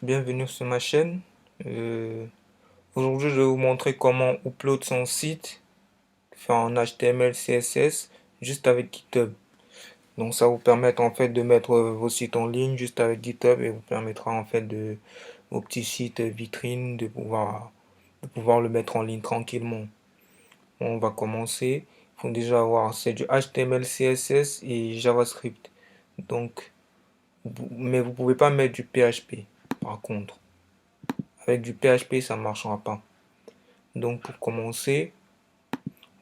bienvenue sur ma chaîne. Euh, Aujourd'hui, je vais vous montrer comment upload son site, faire en HTML, CSS, juste avec GitHub. Donc ça vous permet en fait de mettre vos sites en ligne juste avec GitHub et vous permettra en fait de vos petits sites vitrines de pouvoir le mettre en ligne tranquillement. On va commencer. Il faut déjà avoir, c'est du HTML, CSS et JavaScript. Donc, mais vous pouvez pas mettre du PHP par contre. Avec du PHP, ça ne marchera pas. Donc pour commencer,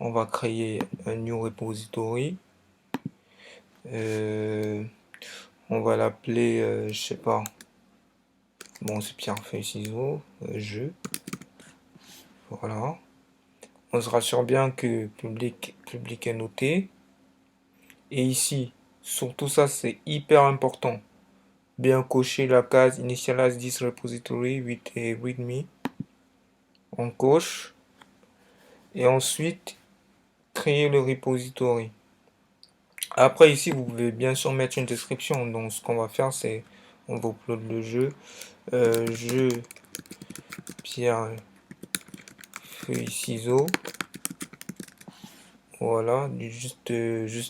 on va créer un new repository. Euh, on va l'appeler, je sais pas. Bon, c'est pierre feuille ciseaux, jeu. Voilà. On se rassure bien que public est noté. Et ici, surtout ça, c'est hyper important. Bien cocher la case initialize this repository with a readme. On coche. Et ensuite, créer le repository. Après ici, vous pouvez bien sûr mettre une description. Donc ce qu'on va faire, c'est on va upload le jeu. Jeu pierre feuille ciseaux. Voilà, juste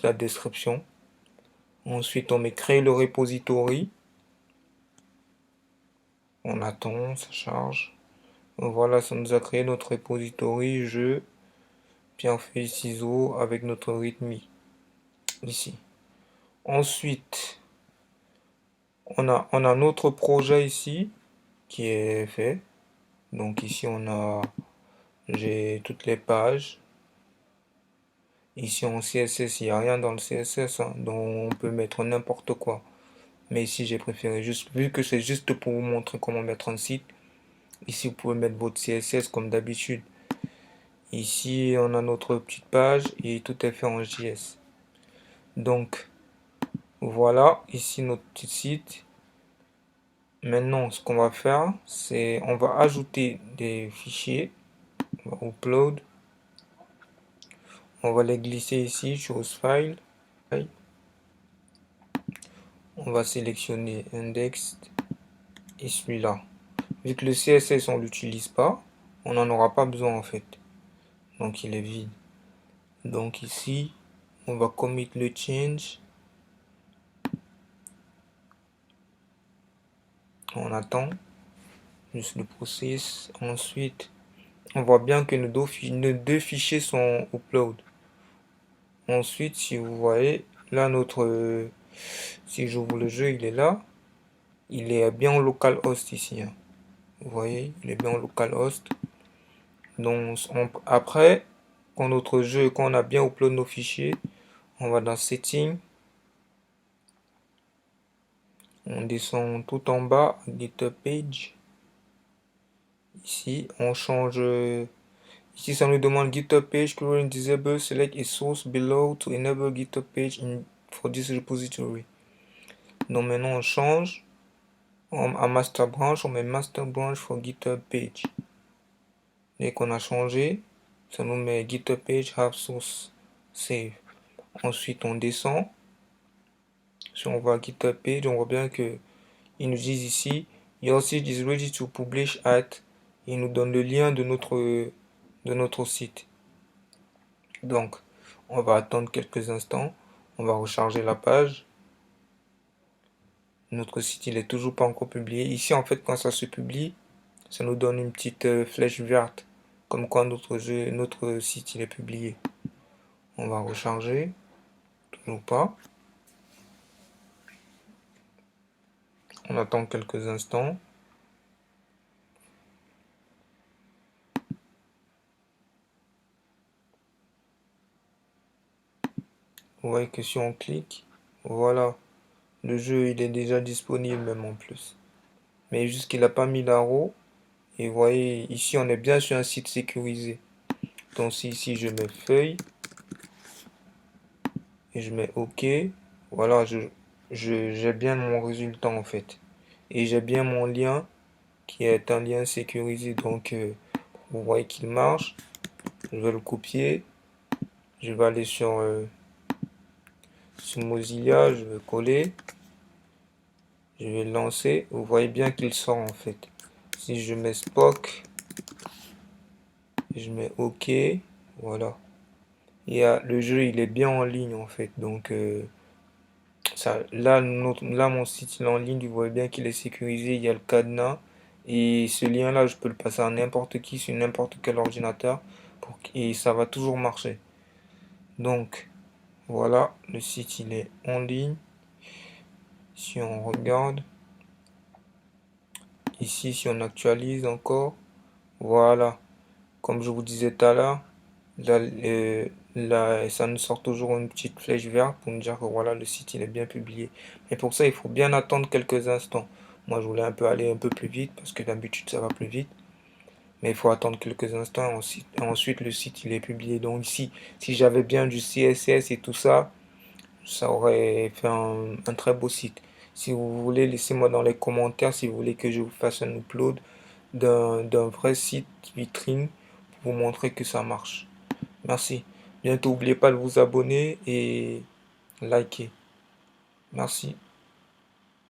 la description. Ensuite, on met créer le repository. On attend, ça charge. Voilà, ça nous a créé notre repository jeu pierre feuille ciseaux avec notre readme ici. Ensuite, on a notre projet ici qui est fait. Donc ici j'ai toutes les pages. Ici en CSS, il n'y a rien dans le CSS, hein, donc on peut mettre n'importe quoi. Mais ici j'ai préféré juste, vu que c'est juste pour vous montrer comment mettre un site. Ici vous pouvez mettre votre CSS comme d'habitude. Ici on a notre petite page et tout est fait en JS. Donc voilà, ici notre petit site. Maintenant ce qu'on va faire, c'est on va ajouter des fichiers. On va upload. On va les glisser ici, choose file. On va sélectionner index et celui-là. Vu que le CSS on l'utilise pas, on n'en aura pas besoin en fait. Donc il est vide. Donc ici, on va commit le change. On attend juste le process. Ensuite, on voit bien que nos deux fichiers sont upload. Ensuite, si vous voyez, là si j'ouvre le jeu, il est là. Il est bien en localhost ici, hein. Vous voyez, il est bien en localhost. Donc après, quand on a bien upload nos fichiers, on va dans Settings, on descend tout en bas, GitHub Page. Ici, on change. Ici, ça nous demande GitHub Page, current disable, select a source below to enable GitHub Page for this repository. Donc maintenant, on change à Master Branch, on met Master Branch for GitHub Page. Dès qu'on a changé, ça nous met GitHub Page have source save. Ensuite, on descend. Si on va à GitHub Page, on voit bien que ils nous disent ici your site is ready to publish at. Il nous donne le lien de notre site. Donc, on va attendre quelques instants. On va recharger la page. Notre site, il est toujours pas encore publié. Ici, en fait, quand ça se publie, ça nous donne une petite flèche verte. Comme quoi notre site, il est publié. On va recharger. Toujours pas. On attend quelques instants. Vous voyez que si on clique, voilà, le jeu il est déjà disponible même en plus. Mais juste qu'il n'a pas mis l'arrow. Et vous voyez, ici on est bien sur un site sécurisé. Donc si ici je mets feuille et je mets OK, voilà, j'ai bien mon résultat en fait. Et j'ai bien mon lien qui est un lien sécurisé. Donc vous voyez qu'il marche. Je vais le copier. Je vais aller sur Mozilla, je vais coller. Je vais lancer. Vous voyez bien qu'il sort en fait. Si je mets Spock, je mets OK, voilà. Le jeu il est bien en ligne en fait. Donc là mon site il est en ligne. Vous voyez bien qu'il est sécurisé. Il y a le cadenas. Et ce lien là je peux le passer à n'importe qui sur n'importe quel ordinateur. Et ça va toujours marcher. Donc voilà, le site il est en ligne. Si on regarde ici, si on actualise encore, voilà, comme je vous disais tout à l'heure, ça nous sort toujours une petite flèche verte pour nous dire que voilà, le site il est bien publié. Mais pour ça, il faut bien attendre quelques instants. Moi, je voulais aller un peu plus vite parce que d'habitude ça va plus vite. Mais il faut attendre quelques instants. Ensuite, le site il est publié. Donc ici, si j'avais bien du CSS et tout ça, ça aurait fait un très beau site. Si vous voulez, laissez-moi dans les commentaires si vous voulez que je vous fasse un upload d'un vrai site vitrine pour vous montrer que ça marche. Merci. Bientôt, n'oubliez pas de vous abonner et liker. Merci.